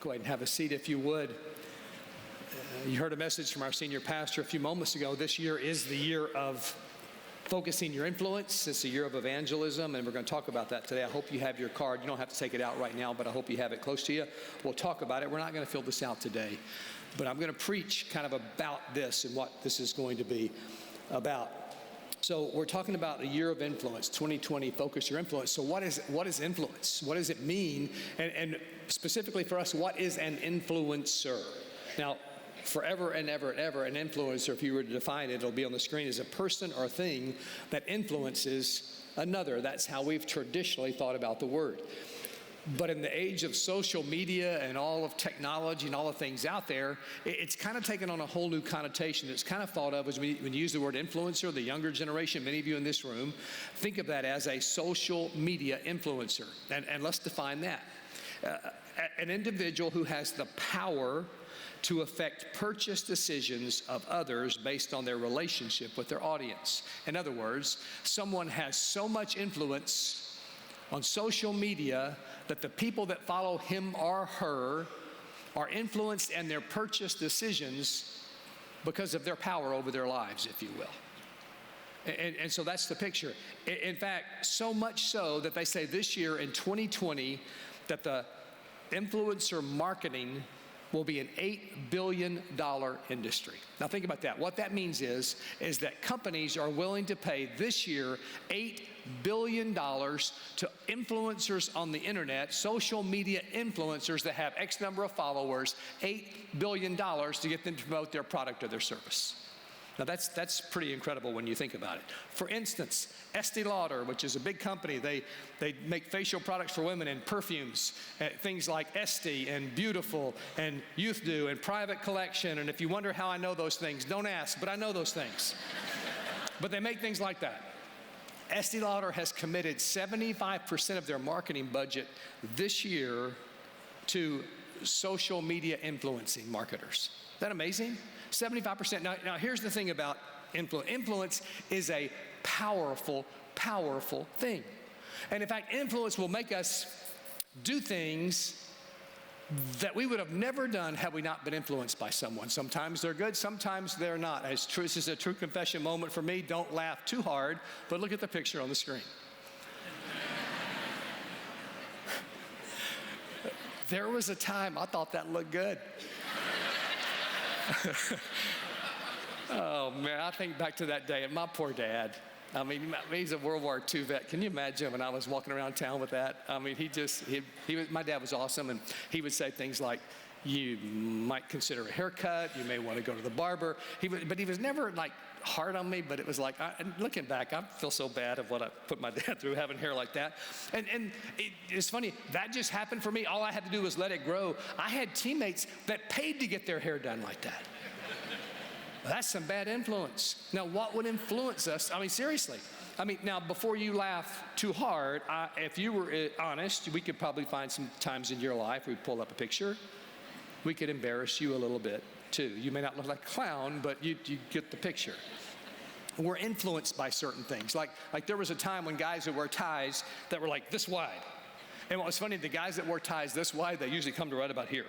Go ahead and have a seat if you would. You heard a message from our senior pastor a few moments ago. This year is the year of focusing your influence. It's a year of evangelism, and we're going to talk about that today. I hope you have your card. You don't have to take it out right now, but I hope you have it close to you. We'll talk about it. We're not going to fill this out today, but I'm going to preach kind of about this and what this is going to be about. So we're talking about a year of influence, 2020, focus your influence. So what is influence? What does it mean? And specifically for us, what is an influencer? Now, forever and ever and ever, an influencer, if you were to define it, it'll be on the screen, is a person or thing that influences another. That's how we've traditionally thought about the word. But in the age of social media and all of technology and all the things out there, it's kind of taken on a whole new connotation. It's kind of thought of as when you use the word influencer, the younger generation, many of you in this room, think of that as a social media influencer. And let's define that. An individual who has the power to affect purchase decisions of others based on their relationship with their audience. In other words, someone has so much influence on social media that the people that follow him or her are influenced in their purchase decisions because of their power over their lives, if you will. And so that's the picture. In fact, so much so that they say this year in 2020 that the influencer marketing will be an $8 billion industry. Now think about that. What that means is that companies are willing to pay this year $8 billion to influencers on the internet, social media influencers that have X number of followers, $8 billion to get them to promote their product or their service. Now that's pretty incredible when you think about it. For instance, Estee Lauder, which is a big company, they make facial products for women and perfumes, things like Estee and Beautiful and Youth Dew and Private Collection. And if you wonder how I know those things, don't ask, but I know those things. But they make things like that. Estee Lauder has committed 75% of their marketing budget this year to social media influencing marketers. Isn't that amazing? 75%. Now here's the thing about influence. Influence is a powerful, powerful thing. And in fact, influence will make us do things that we would have never done had we not been influenced by someone. Sometimes they're good, sometimes they're not. It's true, this is a true confession moment for me. Don't laugh too hard, but look at the picture on the screen. There was a time I thought that looked good. Oh man, I think back to that day and my poor dad. I mean, he's a World War II vet. Can you imagine when I was walking around town with that? I mean, my dad was awesome, and he would say things like, you might consider a haircut, you may want to go to the barber. But he was never like hard on me, but it was like, looking back, I feel so bad of what I put my dad through having hair like that. And it's funny, that just happened for me. All I had to do was let it grow. I had teammates that paid to get their hair done like that. That's some bad influence. Now, what would influence us? I mean, seriously. I mean, now, before you laugh too hard, if you were honest, we could probably find some times in your life we'd pull up a picture. We could embarrass you a little bit, too. You may not look like a clown, but you get the picture. We're influenced by certain things. Like there was a time when guys would wear ties that were like this wide. And what was funny, the guys that wore ties this wide, they usually come to right about here.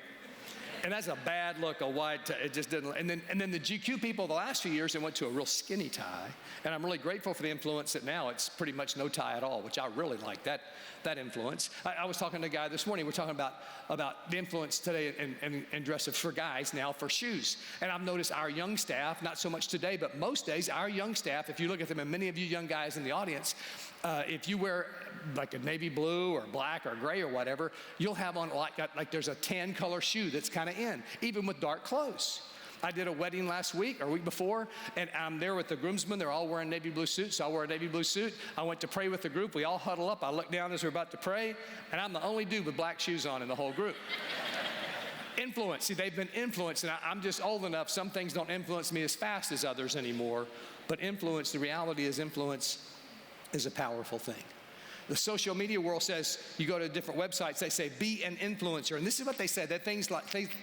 And that's a bad look, a wide tie. It just didn't. And then the GQ people the last few years, they went to a real skinny tie. And I'm really grateful for the influence that now it's pretty much no tie at all, which I really like that influence. I was talking to a guy this morning. We're talking about the influence today in dress for guys now for shoes. And I've noticed our young staff, not so much today, but most days, our young staff, if you look at them, and many of you young guys in the audience, if you wear like a navy blue or black or gray or whatever, you'll have on like there's a tan color shoe that's kind of in, even with dark clothes. I did a wedding last week or week before, and I'm there with the groomsmen. They're all wearing navy blue suits, so I wore a navy blue suit. I went to pray with the group. We all huddle up. I look down as we're about to pray, and I'm the only dude with black shoes on in the whole group. Influence. See, they've been influenced, and I'm just old enough. Some things don't influence me as fast as others anymore, but influence, the reality is influence is a powerful thing. The social media world says, you go to different websites, they say, be an influencer. And this is what they say. They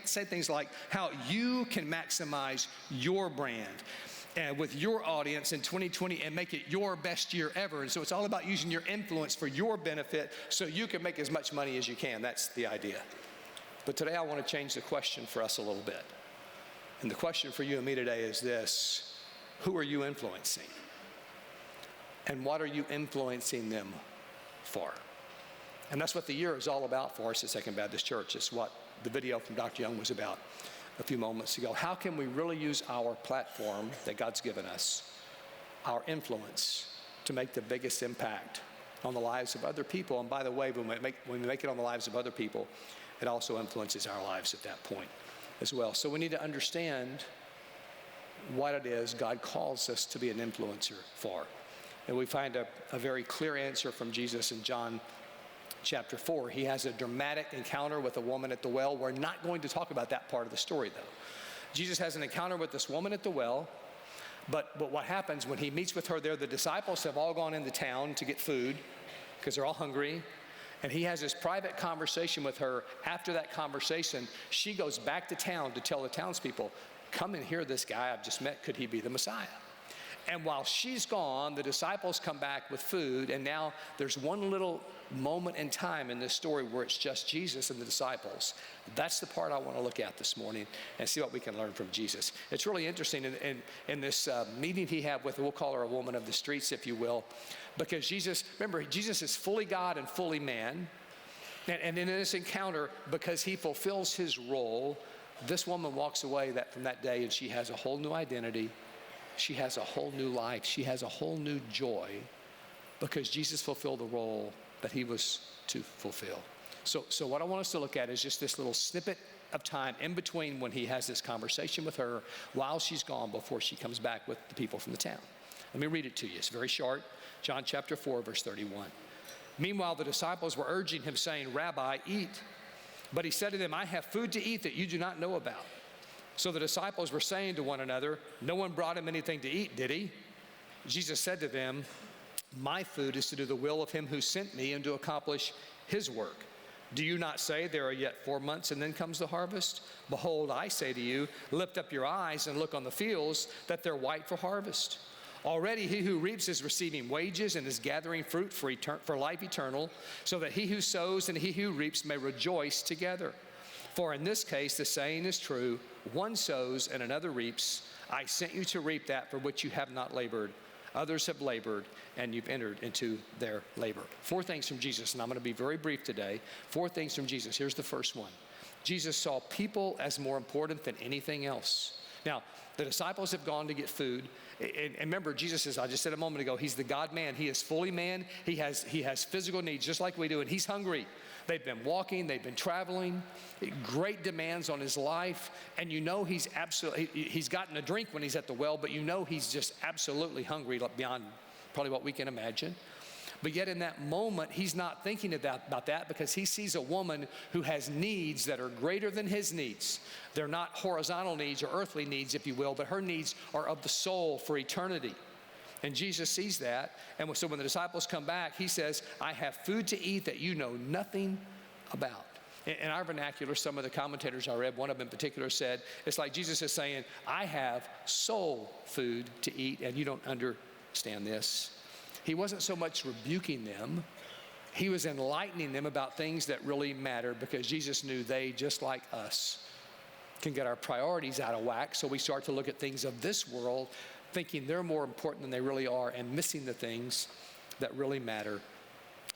say things like how you can maximize your brand with your audience in 2020 and make it your best year ever. And so it's all about using your influence for your benefit so you can make as much money as you can. That's the idea. But today I want to change the question for us a little bit. And the question for you and me today is this: who are you influencing? And what are you influencing them for? And that's what the year is all about for us at Second Baptist Church. It's what the video from Dr. Young was about a few moments ago. How can we really use our platform that God's given us, our influence, to make the biggest impact on the lives of other people? And by the way, when we make it on the lives of other people, it also influences our lives at that point as well. So we need to understand what it is God calls us to be an influencer for. And we find a very clear answer from Jesus in John chapter 4. He has a dramatic encounter with a woman at the well. We're not going to talk about that part of the story, though. Jesus has an encounter with this woman at the well, but what happens when he meets with her there, the disciples have all gone into town to get food because they're all hungry, and he has this private conversation with her. After that conversation, she goes back to town to tell the townspeople, come and hear this guy I've just met. Could he be the Messiah? And while she's gone, the disciples come back with food, and now there's one little moment in time in this story where it's just Jesus and the disciples. That's the part I want to look at this morning and see what we can learn from Jesus. It's really interesting in this meeting he had with, we'll call her a woman of the streets, if you will, because Jesus, remember, Jesus is fully God and fully man. And in this encounter, because he fulfills his role, this woman walks away from that day, and she has a whole new identity. She has a whole new life. She has a whole new joy because Jesus fulfilled the role that he was to fulfill. So what I want us to look at is just this little snippet of time in between when he has this conversation with her while she's gone before she comes back with the people from the town. Let me read it to you. It's very short. John chapter 4, verse 31. Meanwhile, the disciples were urging him, saying, Rabbi, eat. But he said to them, I have food to eat that you do not know about. So the disciples were saying to one another, no one brought him anything to eat, did he? Jesus said to them, my food is to do the will of him who sent me and to accomplish his work. Do you not say there are yet 4 months and then comes the harvest? Behold, I say to you, lift up your eyes and look on the fields, that they're white for harvest. Already he who reaps is receiving wages and is gathering fruit for life eternal, so that he who sows and he who reaps may rejoice together. For in this case, the saying is true, one sows and another reaps. I sent you to reap that for which you have not labored. Others have labored, and you've entered into their labor. 4 things from Jesus, and I'm going to be very brief today. 4 things from Jesus. Here's the first one. Jesus saw people as more important than anything else. Now, the disciples have gone to get food. And remember, Jesus is, I just said a moment ago, he's the God-man. He is fully man. He has physical needs just like we do, and he's hungry. They've been walking, they've been traveling, great demands on his life, and you know he's gotten a drink when he's at the well, but you know he's just absolutely hungry beyond probably what we can imagine. But yet in that moment, he's not thinking about that because he sees a woman who has needs that are greater than his needs. They're not horizontal needs or earthly needs, if you will, but her needs are of the soul for eternity. And Jesus sees that, and so when the disciples come back, he says, I have food to eat that you know nothing about. In our vernacular, some of the commentators I read, one of them in particular said, it's like Jesus is saying, I have soul food to eat, and you don't understand this. He wasn't so much rebuking them. He was enlightening them about things that really matter, because Jesus knew they, just like us, can get our priorities out of whack. So we start to look at things of this world, thinking they're more important than they really are, and missing the things that really matter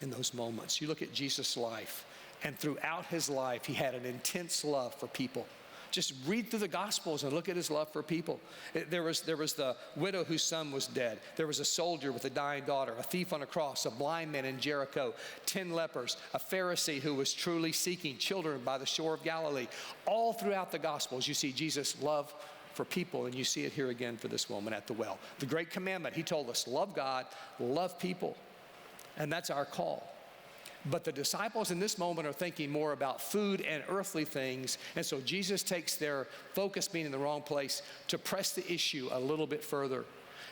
in those moments. You look at Jesus' life, and throughout his life, he had an intense love for people. Just read through the Gospels and look at his love for people. There was the widow whose son was dead. There was a soldier with a dying daughter, a thief on a cross, a blind man in Jericho, 10 lepers, a Pharisee who was truly seeking children by the shore of Galilee. All throughout the Gospels, you see Jesus' love for people, and you see it here again for this woman at the well. The great commandment, he told us, love God, love people, and that's our call. But the disciples in this moment are thinking more about food and earthly things, and so Jesus takes their focus being in the wrong place to press the issue a little bit further.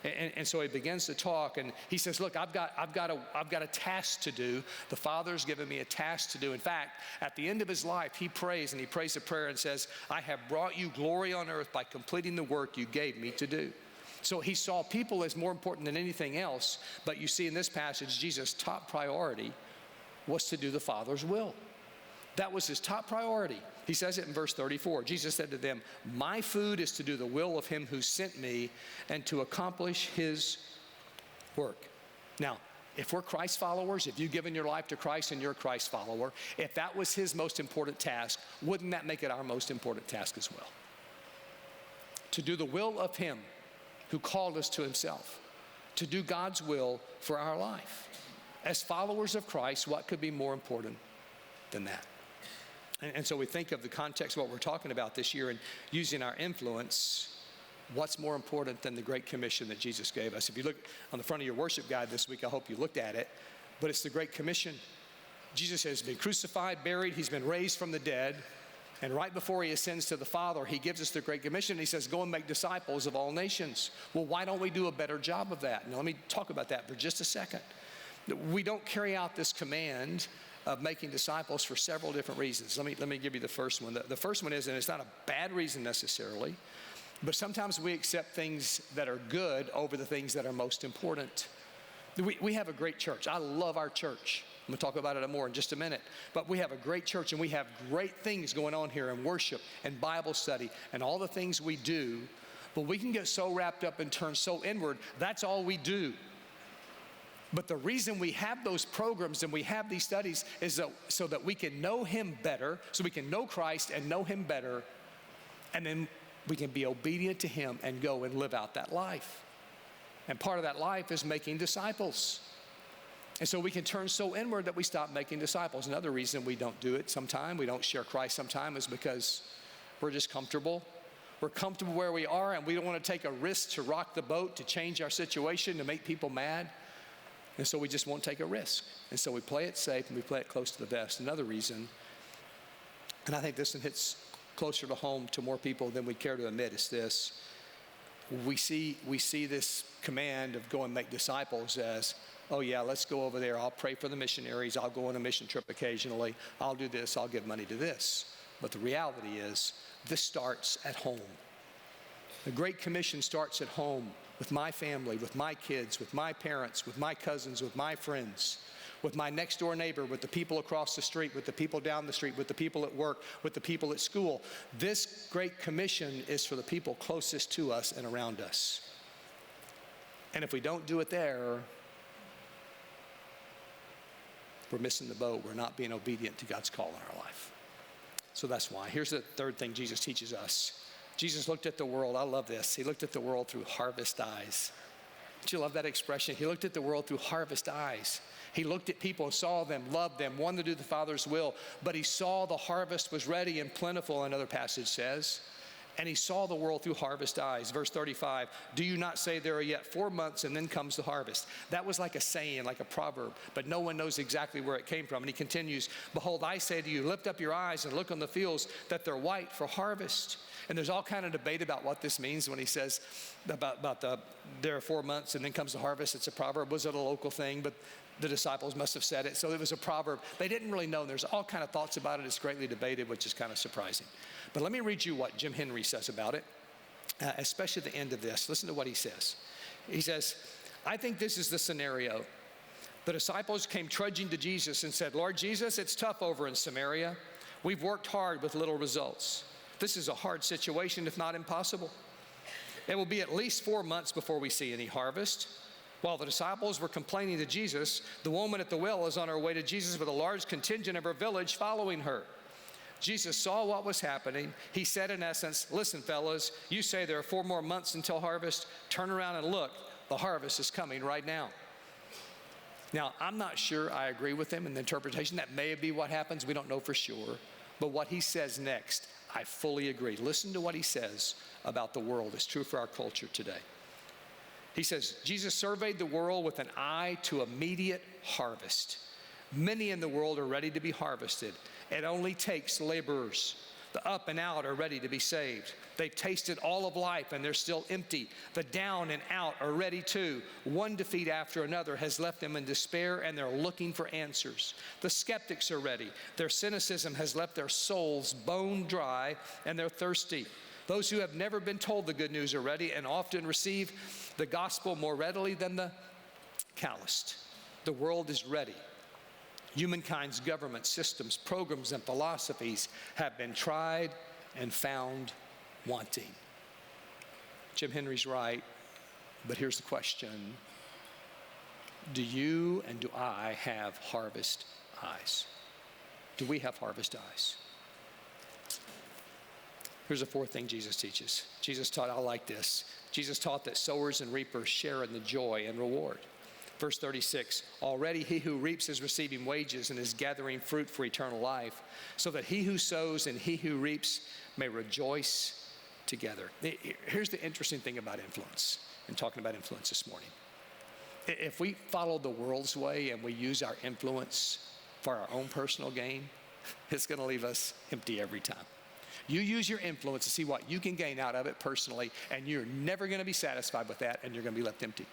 And so he begins to talk, and he says, look, I've got a task to do. The Father's given me a task to do. In fact, at the end of his life, he prays a prayer and says, I have brought you glory on earth by completing the work you gave me to do. So he saw people as more important than anything else, but you see in this passage, Jesus' top priority was to do the Father's will. That was his top priority. He says it in verse 34. Jesus said to them, "My food is to do the will of him who sent me and to accomplish his work." Now, if we're Christ followers, if you've given your life to Christ and you're a Christ follower, if that was his most important task, wouldn't that make it our most important task as well? To do the will of him who called us to himself, to do God's will for our life. As followers of Christ, what could be more important than that? And so we think of the context of what we're talking about this year and using our influence. What's more important than the Great Commission that Jesus gave us? If you look on the front of your worship guide this week, I hope you looked at it, but it's the Great Commission. Jesus has been crucified, buried, he's been raised from the dead, and right before he ascends to the Father, he gives us the Great Commission. He says, go and make disciples of all nations. Well, why don't we do a better job of that? Now, let me talk about that for just a second. We don't carry out this command of making disciples for several different reasons. Let me give you the first one. The first one is, and it's not a bad reason necessarily, but sometimes we accept things that are good over the things that are most important. We have a great church. I love our church. I'm going to talk about it more in just a minute. But we have a great church, and we have great things going on here in worship and Bible study and all the things we do. But we can get so wrapped up and turn so inward, that's all we do. But the reason we have those programs and we have these studies is so that we can know him better, so we can know Christ and know him better, and then we can be obedient to him and go and live out that life. And part of that life is making disciples. And so we can turn so inward that we stop making disciples. Another reason we don't do it sometime, we don't share Christ sometime, is because we're just comfortable. We're comfortable where we are, and we don't want to take a risk to rock the boat, to change our situation, to make people mad. And so we just won't take a risk. And so we play it safe and we play it close to the vest. Another reason, and I think this one hits closer to home to more people than we care to admit, is this. We see this command of go and make disciples as, oh yeah, let's go over there. I'll pray for the missionaries. I'll go on a mission trip occasionally. I'll do this. I'll give money to this. But the reality is, this starts at home. The Great Commission starts at home, with my family, with my kids, with my parents, with my cousins, with my friends, with my next door neighbor, with the people across the street, with the people down the street, with the people at work, with the people at school. This Great Commission is for the people closest to us and around us. And if we don't do it there, we're missing the boat. We're not being obedient to God's call in our life. So that's why. Here's the third thing Jesus teaches us. Jesus looked at the world. I love this. He looked at the world through harvest eyes. Don't you love that expression? He looked at the world through harvest eyes. He looked at people, saw them, loved them, wanted to do the Father's will, but he saw the harvest was ready and plentiful, another passage says, and he saw the world through harvest eyes. Verse 35, do you not say there are yet 4 months and then comes the harvest? That was like a saying, like a proverb, but no one knows exactly where it came from. And he continues, behold, I say to you, lift up your eyes and look on the fields that they're white for harvest. And there's all kind of debate about what this means when he says about there are 4 months and then comes the harvest. It's a proverb. Was it a local thing? But the disciples must have said it. So it was a proverb. They didn't really know. There's all kind of thoughts about it. It's greatly debated, which is kind of surprising. But let me read you what Jim Henry says about it, especially at the end of this. Listen to what he says. He says, I think this is the scenario. The disciples came trudging to Jesus and said, Lord Jesus, it's tough over in Samaria. We've worked hard with little results. This is a hard situation, if not impossible. It will be at least 4 months before we see any harvest. While the disciples were complaining to Jesus, the woman at the well is on her way to Jesus with a large contingent of her village following her. Jesus saw what was happening. He said, in essence, listen, fellas, you say there are 4 more months until harvest. Turn around and look. The harvest is coming right now. Now, I'm not sure I agree with him in the interpretation. That may be what happens. We don't know for sure. But what he says next, I fully agree. Listen to what he says about the world. It's true for our culture today. He says, Jesus surveyed the world with an eye to immediate harvest. Many in the world are ready to be harvested. It only takes laborers. The up and out are ready to be saved. They've tasted all of life and they're still empty. The down and out are ready too. One defeat after another has left them in despair and they're looking for answers. The skeptics are ready. Their cynicism has left their souls bone dry and they're thirsty. Those who have never been told the good news are ready and often receive the gospel more readily than the calloused. The world is ready. Humankind's government systems, programs, and philosophies have been tried and found wanting. Jim Henry's right, but here's the question. Do you and do I have harvest eyes? Do we have harvest eyes? Here's a fourth thing Jesus teaches. Jesus taught, I like this. Jesus taught that sowers and reapers share in the joy and reward. Verse 36, already he who reaps is receiving wages and is gathering fruit for eternal life, so that he who sows and he who reaps may rejoice together. Here's the interesting thing about influence, and talking about influence this morning. If we follow the world's way and we use our influence for our own personal gain, it's going to leave us empty every time. You use your influence to see what you can gain out of it personally, and you're never going to be satisfied with that, and you're going to be left empty.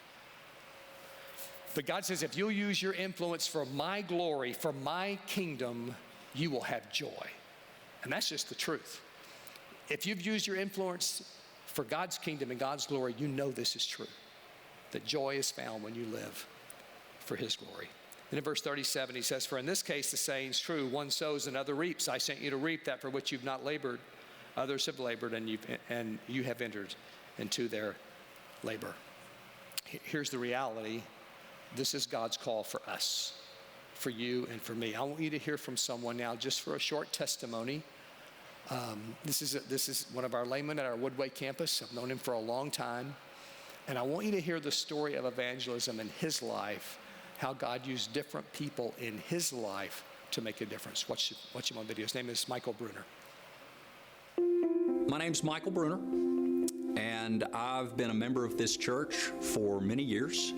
But God says, if you'll use your influence for my glory, for my kingdom, you will have joy. And that's just the truth. If you've used your influence for God's kingdom and God's glory, you know this is true. That joy is found when you live for his glory. And in verse 37, he says, for in this case the saying's true, one sows, another reaps. I sent you to reap that for which you've not labored. Others have labored, and you have entered into their labor. Here's the reality. This is God's call for us, for you and for me. I want you to hear from someone now just for a short testimony. This is one of our laymen at our Woodway campus. I've known him for a long time. And I want you to hear the story of evangelism in his life, how God used different people in his life to make a difference. Watch him on video. His name is Michael Brunner. My name's Michael Brunner, and I've been a member of this church for many years.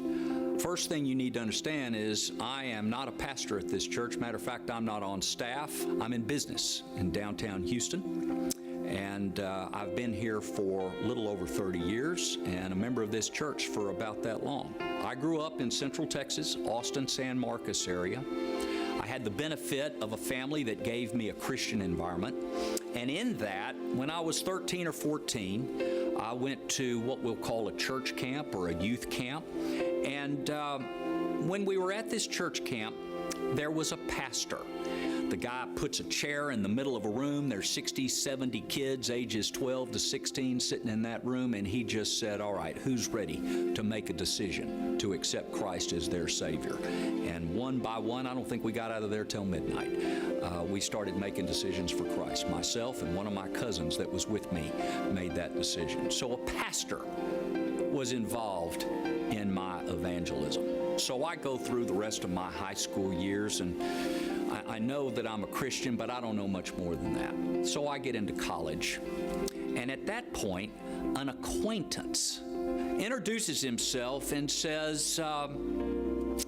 First thing you need to understand is I am not a pastor at this church. Matter of fact, I'm not on staff. I'm in business in downtown Houston. And I've been here for a little over 30 years and a member of this church for about that long. I grew up in Central Texas, Austin, San Marcos area. I had the benefit of a family that gave me a Christian environment. And in that, when I was 13 or 14, I went to what we'll call a church camp or a youth camp. And when we were at this church camp, there was a pastor. The guy puts a chair in the middle of a room. There's 60, 70 kids, ages 12 to 16, sitting in that room, and he just said, all right, who's ready to make a decision to accept Christ as their Savior? And one by one, I don't think we got out of there till midnight. We started making decisions for Christ. Myself and one of my cousins that was with me made that decision. So a pastor was involved in my evangelism. So I go through the rest of my high school years, and I know that I'm a Christian, but I don't know much more than that. So I get into college. And at that point, an acquaintance introduces himself and says,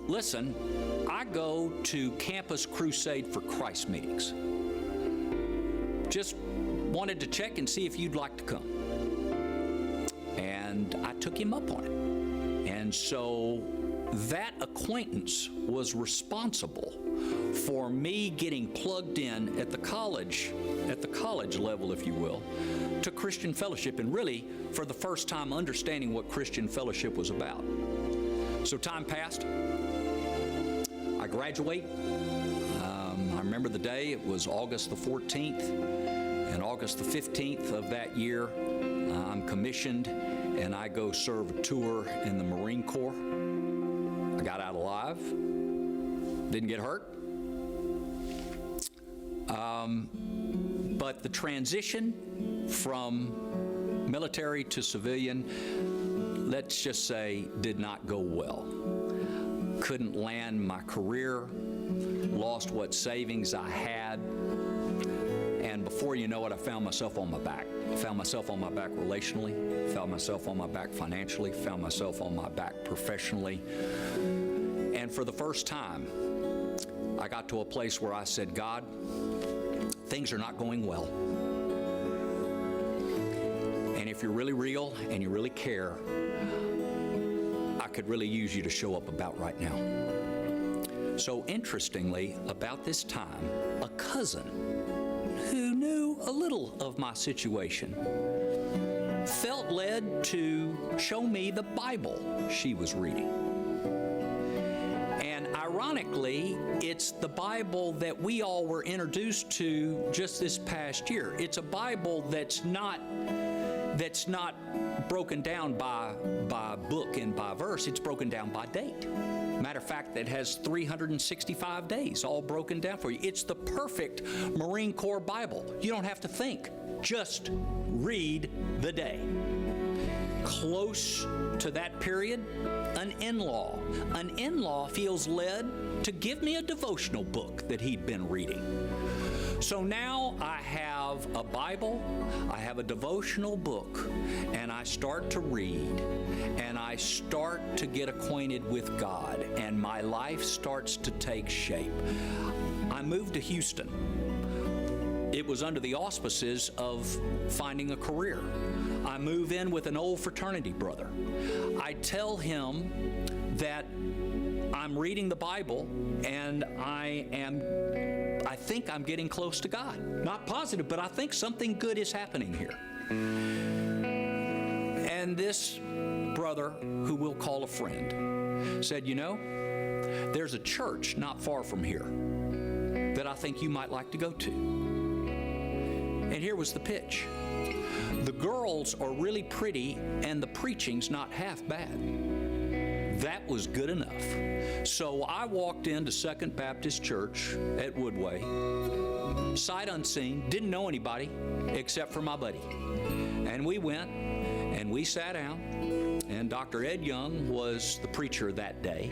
listen, I go to Campus Crusade for Christ meetings. Just wanted to check and see if you'd like to come. And I took him up on it. And so that acquaintance was responsible for me getting plugged in at the college level, if you will, to Christian fellowship, and really for the first time understanding what Christian fellowship was about. So time passed. I graduate. I remember the day. It was August the 14th, and August the 15th of that year, I'm commissioned, and I go serve a tour in the Marine Corps. I got out alive, didn't get hurt. But the transition from military to civilian, let's just say, did not go well. Couldn't land my career, lost what savings I had, and before you know it, I found myself on my back. I found myself on my back relationally, found myself on my back financially, found myself on my back professionally. And for the first time, I got to a place where I said, God, things are not going well. And if you're really real and you really care, I could really use you to show up about right now. So interestingly, about this time, a cousin who knew a little of my situation felt led to show me the Bible she was reading. And ironically, it's the Bible that we all were introduced to just this past year. It's a Bible that's not broken down by book and by verse. It's broken down by date. Matter of fact, it has 365 days all broken down for you. It's the perfect Marine Corps Bible. You don't have to think. Just read the day. Close to that period, an in-law. An in-law feels led to give me a devotional book that he'd been reading. So now I have a Bible, I have a devotional book, and I start to read, and I start to get acquainted with God, and my life starts to take shape. I moved to Houston. It was under the auspices of finding a career. I move in with an old fraternity brother. I tell him that I'm reading the Bible and I think I'm getting close to God. Not positive, but I think something good is happening here. And this brother, who we'll call a friend, said, you know, there's a church not far from here that I think you might like to go to. And here was the pitch. The girls are really pretty and the preaching's not half bad. That was good enough. So I walked into Second Baptist Church at Woodway, sight unseen, didn't know anybody except for my buddy. And we went and we sat down, and Dr. Ed Young was the preacher that day.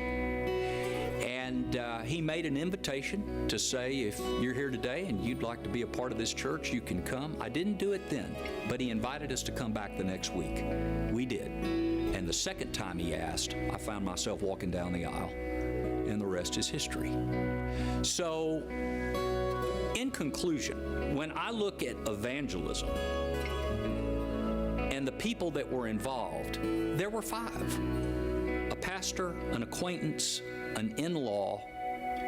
And he made an invitation to say, if you're here today and you'd like to be a part of this church, you can come. I didn't do it then, but he invited us to come back the next week. We did. And the second time he asked, I found myself walking down the aisle, and the rest is history. So, in conclusion, when I look at evangelism and the people that were involved, there were 5. A pastor, an acquaintance, an in-law,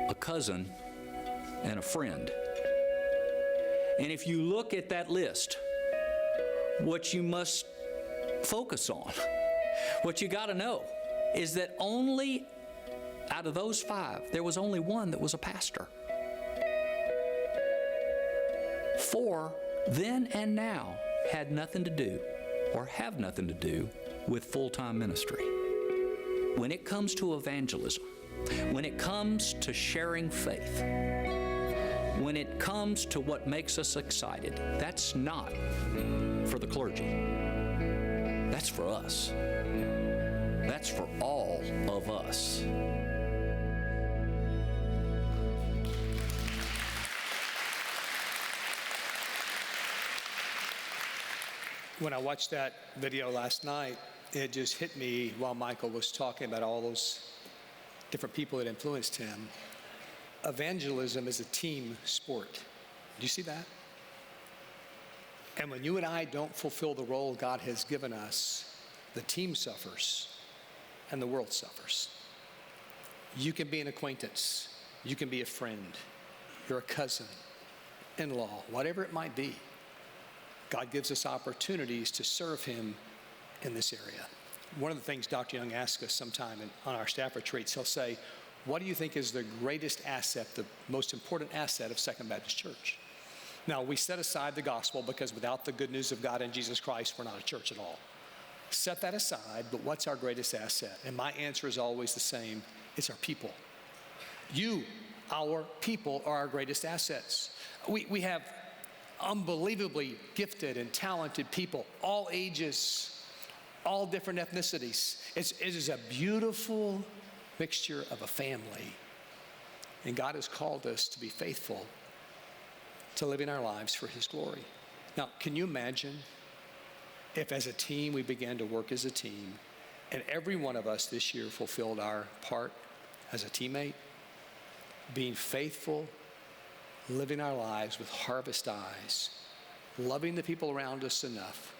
a cousin, and a friend. And if you look at that list, what you must focus on, what you got to know, is that only out of those 5, there was only one that was a pastor. 4, then and now, had nothing to do or have nothing to do with full-time ministry. When it comes to evangelism, when it comes to sharing faith, when it comes to what makes us excited, that's not for the clergy. That's for us. That's for all of us. When I watched that video last night, it just hit me while Michael was talking about all those different people that influenced him. Evangelism is a team sport. Do you see that? And when you and I don't fulfill the role God has given us, the team suffers and the world suffers. You can be an acquaintance. You can be a friend. You're a cousin, in-law, whatever it might be. God gives us opportunities to serve Him in this area. One of the things Dr. Young asks us sometime on our staff retreats, he'll say, what do you think is the greatest asset, the most important asset of Second Baptist Church? Now, we set aside the gospel because without the good news of God and Jesus Christ, we're not a church at all. Set that aside, but what's our greatest asset? And my answer is always the same. It's our people. You, our people, are our greatest assets. We have unbelievably gifted and talented people, all ages, all different ethnicities. It is a beautiful mixture of a family. And God has called us to be faithful to living our lives for His glory. Now, can you imagine if as a team we began to work as a team and every one of us this year fulfilled our part as a teammate, being faithful, living our lives with harvest eyes, loving the people around us enough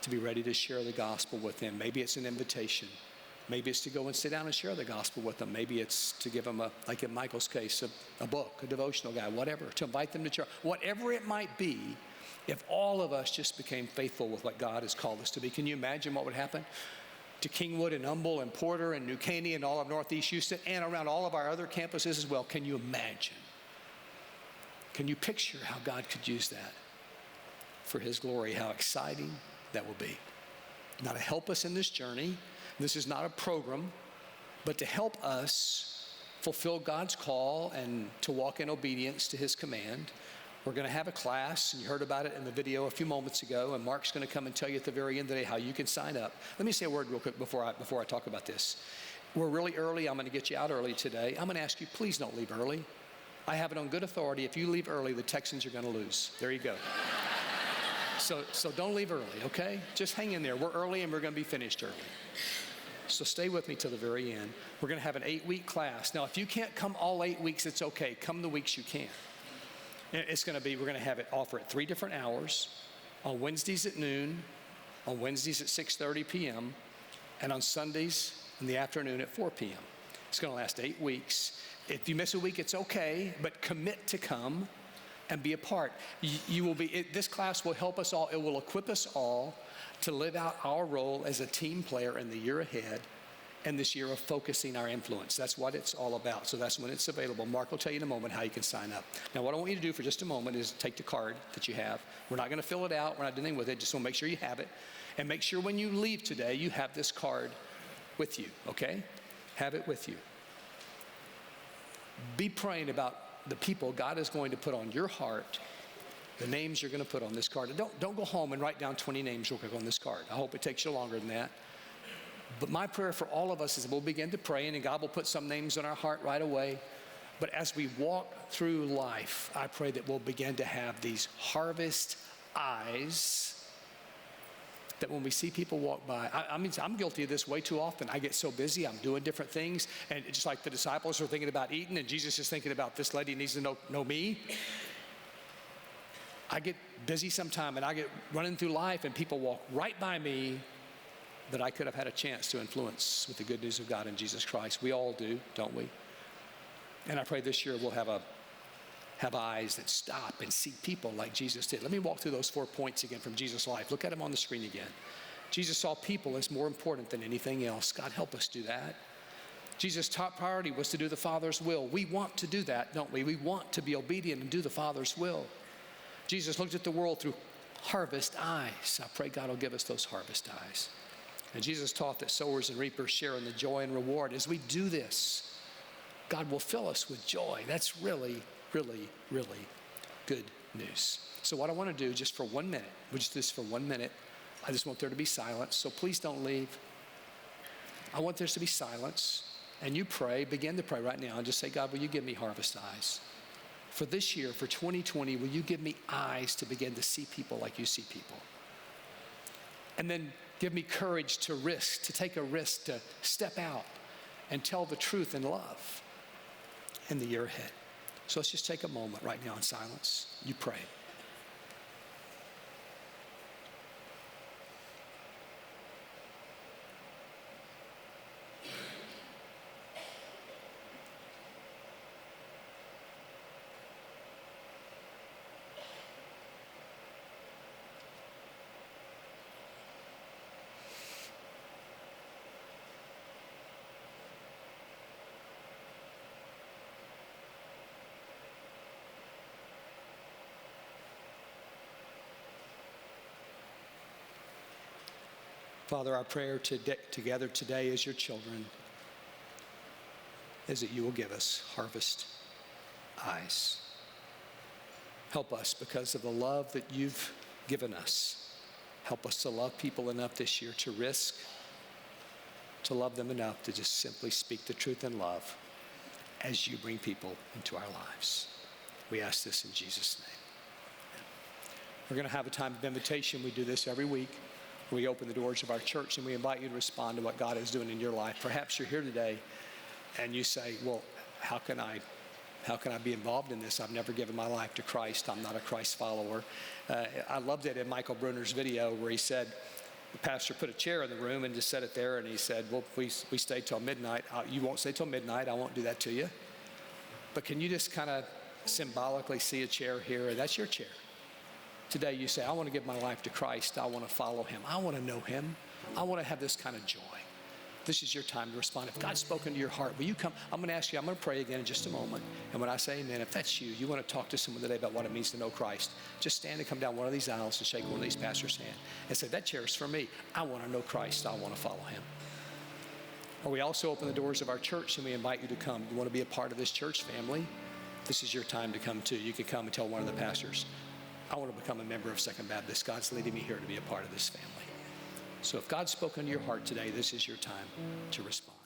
to be ready to share the gospel with them. Maybe it's an invitation. Maybe it's to go and sit down and share the gospel with them. Maybe it's to give them, like in Michael's case, a book, a devotional guide, whatever, to invite them to church. Whatever it might be, if all of us just became faithful with what God has called us to be, can you imagine what would happen? to Kingwood and Humble and Porter and New Caney and all of Northeast Houston and around all of our other campuses as well. Can you imagine? Can you picture how God could use that for his glory? How exciting that will be. Now, to help us in this journey, this is not a program, but to help us fulfill God's call and to walk in obedience to his command, we're going to have a class, and you heard about it in the video a few moments ago, and Mark's going to come and tell you at the very end of the day how you can sign up. Let me say a word real quick before I talk about this. We're really early. I'm going to get you out early today. I'm going to ask you, please don't leave early. I have it on good authority. If you leave early, the Texans are going to lose. There you go. So don't leave early, okay? Just hang in there. We're early, and we're going to be finished early. So stay with me till the very end. We're going to have an 8-week class. Now, if you can't come all 8 weeks, it's okay. Come the weeks you can. It's going to be, we're going to have it offer at 3 different hours, on Wednesdays at noon, on Wednesdays at 6:30 p.m., and on Sundays in the afternoon at 4 p.m. It's going to last 8 weeks. If you miss a week, it's okay, but commit to come and be a part. This class will help us all. It will equip us all to live out our role as a team player in the year ahead and this year of focusing our influence. That's what it's all about. So that's when it's available. Mark will tell you in a moment how you can sign up. Now, what I want you to do for just a moment is take the card that you have. We're not going to fill it out. We're not doing anything with it. Just want to make sure you have it. And make sure when you leave today, you have this card with you, okay? Have it with you. Be praying about the people God is going to put on your heart, the names you're going to put on this card. And don't go home and write down 20 names real quick on this card. I hope it takes you longer than that. But my prayer for all of us is we'll begin to pray, and God will put some names on our heart right away. But as we walk through life, I pray that we'll begin to have these harvest eyes, that when we see people walk by, I'm guilty of this way too often. I get so busy, I'm doing different things, and just like the disciples are thinking about eating, and Jesus is thinking about this lady needs to know me. I get busy sometime, and I get running through life, and people walk right by me that I could have had a chance to influence with the good news of God in Jesus Christ. We all do, don't we? And I pray this year we'll have eyes that stop and see people like Jesus did. Let me walk through those 4 points again from Jesus' life. Look at them on the screen again. Jesus saw people as more important than anything else. God, help us do that. Jesus' top priority was to do the Father's will. We want to do that, don't we? We want to be obedient and do the Father's will. Jesus looked at the world through harvest eyes. I pray God will give us those harvest eyes. And Jesus taught that sowers and reapers share in the joy and reward. As we do this, God will fill us with joy. That's really, really, really good news. So what I want to do just for 1 minute, we'll just do this for 1 minute. I just want there to be silence, so please don't leave. I want there to be silence. And you pray, begin to pray right now, and just say, God, will you give me harvest eyes? For this year, for 2020, will you give me eyes to begin to see people like you see people? And then give me courage to take a risk, to step out and tell the truth in love in the year ahead. So let's just take a moment right now in silence. You pray. Father, our prayer together today as your children is that you will give us harvest eyes. Help us because of the love that you've given us. Help us to love people enough this year to risk, to love them enough to just simply speak the truth in love as you bring people into our lives. We ask this in Jesus' name. We're going to have a time of invitation. We do this every week. We open the doors of our church and we invite you to respond to what God is doing in your life. Perhaps you're here today and you say, well, how can I be involved in this? I've never given my life to Christ. I'm not a Christ follower. I loved it in Michael Brunner's video where he said, the pastor put a chair in the room and just set it there, and he said, well, we stay till midnight. You won't stay till midnight. I won't do that to you. But can you just kind of symbolically see a chair here? And that's your chair. Today you say, I want to give my life to Christ. I want to follow him. I want to know him. I want to have this kind of joy. this is your time to respond. If God's spoken to your heart, will you come? I'm going to ask you, I'm going to pray again in just a moment. And when I say amen, if that's you, you want to talk to someone today about what it means to know Christ, just stand and come down one of these aisles and shake one of these pastors' hand and say, that chair is for me. I want to know Christ. I want to follow him. Or we also open the doors of our church and we invite you to come. You want to be a part of this church family? This is your time to come too. You can come and tell one of the pastors, I want to become a member of Second Baptist. God's leading me here to be a part of this family. So if God's spoken to your heart today, this is your time to respond.